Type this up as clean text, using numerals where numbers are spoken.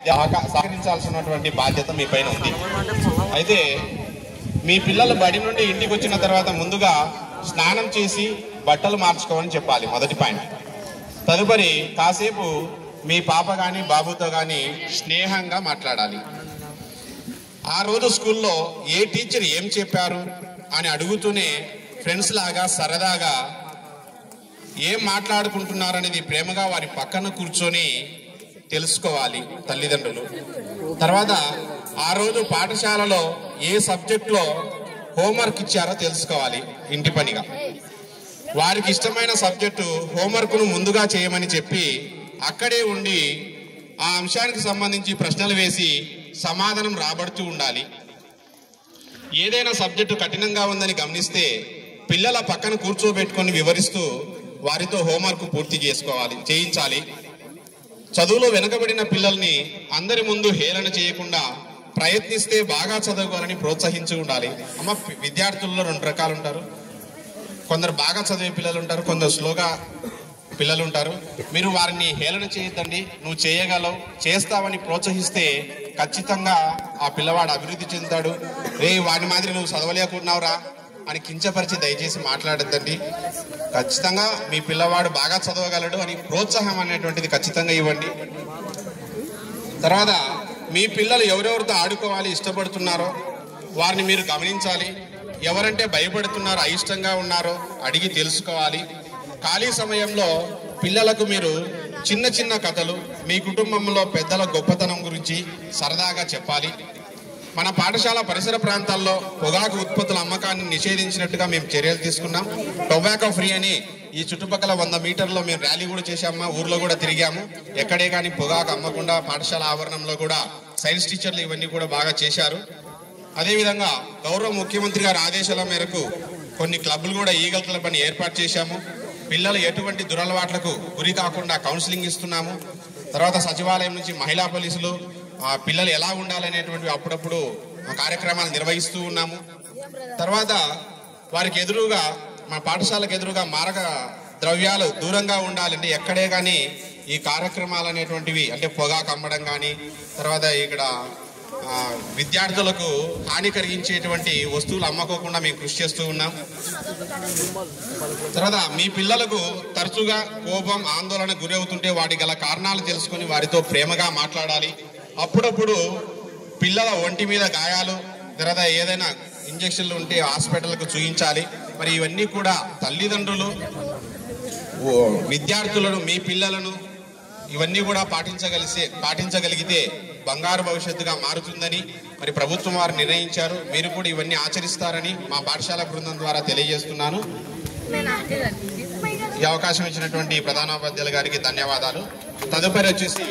సహకరించాల్సినటువంటి బాధ్యత మీ పైన ఉంది. అయితే మీ పిల్లలు బడి నుండి ఇంటికి వచ్చిన తర్వాత ముందుగా స్నానం చేసి బట్టలు మార్చుకోమని చెప్పాలి, మొదటి పాయింట్. తదుపరి కాసేపు మీ పాప కానీ బాబుతో కానీ స్నేహంగా మాట్లాడాలి. ఆ రోజు స్కూల్లో ఏ టీచర్ ఏం చెప్పారు అని అడుగుతూనే ఫ్రెండ్స్ లాగా సరదాగా ఏం మాట్లాడుకుంటున్నారనేది ప్రేమగా వారి పక్కన కూర్చొని తెలుసుకోవాలి తల్లిదండ్రులు. తర్వాత ఆ రోజు పాఠశాలలో ఏ సబ్జెక్ట్లో హోంవర్క్ ఇచ్చారో తెలుసుకోవాలి ఇంటి పనిగా. వారికి ఇష్టమైన సబ్జెక్టు హోంవర్క్ను ముందుగా చేయమని చెప్పి అక్కడే ఉండి ఆ అంశానికి సంబంధించి ప్రశ్నలు వేసి సమాధానం రాబడుతూ ఉండాలి. ఏదైనా సబ్జెక్టు కఠినంగా ఉందని గమనిస్తే పిల్లల పక్కన కూర్చోబెట్టుకొని వివరిస్తూ వారితో హోంవర్క్ పూర్తి చేయించాలి. చదువులో వెనుకబడిన పిల్లల్ని అందరి ముందు హేళన చేయకుండా ప్రయత్నిస్తే బాగా చదువుకోవాలని ప్రోత్సహించి ఉండాలి. అమ్మ, విద్యార్థుల్లో 2 రకాలు ఉంటారు. కొందరు బాగా చదివే పిల్లలు ఉంటారు, కొందరు స్లోగా పిల్లలు ఉంటారు. మీరు వారిని హేళన చేయొద్దండి. నువ్వు చేయగలవు, చేస్తావని ప్రోత్సహిస్తే ఖచ్చితంగా ఆ పిల్లవాడు అభివృద్ధి చెందుతాడు. వాడి మాదిరి నువ్వు చదవలేకున్నావురా అని కించపరిచి దయచేసి మాట్లాడద్దండి. ఖచ్చితంగా మీ పిల్లవాడు బాగా చదవగలడు అని ప్రోత్సాహం అనేటువంటిది ఖచ్చితంగా ఇవ్వండి. తర్వాత మీ పిల్లలు ఎవరెవరితో ఆడుకోవాలి ఇష్టపడుతున్నారో వారిని మీరు గమనించాలి. ఎవరంటే భయపడుతున్నారో అయిష్టంగా ఉన్నారో అడిగి తెలుసుకోవాలి. ఖాళీ సమయంలో పిల్లలకు మీరు చిన్న చిన్న కథలు, మీ కుటుంబంలో పెద్దల గొప్పతనం గురించి సరదాగా చెప్పాలి. మన పాఠశాల పరిసర ప్రాంతాల్లో పొగాకు ఉత్పత్తుల అమ్మకాన్ని నిషేధించినట్టుగా మేము చర్యలు తీసుకున్నాం. టొబాకో ఫ్రీ అని ఈ చుట్టుపక్కల 100 మీటర్లో మేము ర్యాలీ కూడా చేశాము, ఊర్లో కూడా తిరిగాము. ఎక్కడే కానీ పొగాకు అమ్మకుండా పాఠశాల ఆవరణంలో కూడా సైన్స్ టీచర్లు ఇవన్నీ కూడా బాగా చేశారు. అదేవిధంగా గౌరవ ముఖ్యమంత్రి గారి ఆదేశాల మేరకు కొన్ని క్లబ్లు కూడా ఈగల్ క్లబ్ అని ఏర్పాటు చేశాము. పిల్లలు ఎటువంటి దురలవాట్లకు గురి కాకుండా కౌన్సిలింగ్ ఇస్తున్నాము. తర్వాత సచివాలయం నుంచి మహిళా పోలీసులు పిల్లలు ఎలా ఉండాలనేటువంటి అప్పుడప్పుడు కార్యక్రమాలు నిర్వహిస్తూ ఉన్నాము. తర్వాత వారికి ఎదురుగా, మా పాఠశాలకు ఎదురుగా మారక ద్రవ్యాలు దూరంగా ఉండాలంటే ఎక్కడే కానీ ఈ కార్యక్రమాలు అనేటువంటివి, అంటే పొగాకు అమ్మడం కానీ, తర్వాత ఇక్కడ విద్యార్థులకు హాని కలిగించేటువంటి వస్తువులు అమ్మకోకుండా మేము కృషి చేస్తూ ఉన్నాం. తర్వాత మీ పిల్లలకు తరచుగా కోపం, ఆందోళన గురవుతుంటే వాటి గల కారణాలు తెలుసుకొని వారితో ప్రేమగా మాట్లాడాలి. అప్పుడప్పుడు పిల్లల ఒంటి మీద గాయాలు, తర్వాత ఏదైనా ఇంజక్షన్లు ఉంటే హాస్పిటల్కు చూయించాలి. మరి ఇవన్నీ కూడా తల్లిదండ్రులు, విద్యార్థులను, మీ పిల్లలను ఇవన్నీ కూడా పాటించగలిగితే బంగారు భవిష్యత్తుగా మారుతుందని మరి ప్రభుత్వం వారు నిర్ణయించారు. మీరు కూడా ఇవన్నీ ఆచరిస్తారని మా పాఠశాల బృందం ద్వారా తెలియజేస్తున్నాను. ఈ అవకాశం ఇచ్చినటువంటి ప్రధానోపాధ్యాయులు గారికి ధన్యవాదాలు. తదుపరి వచ్చేసి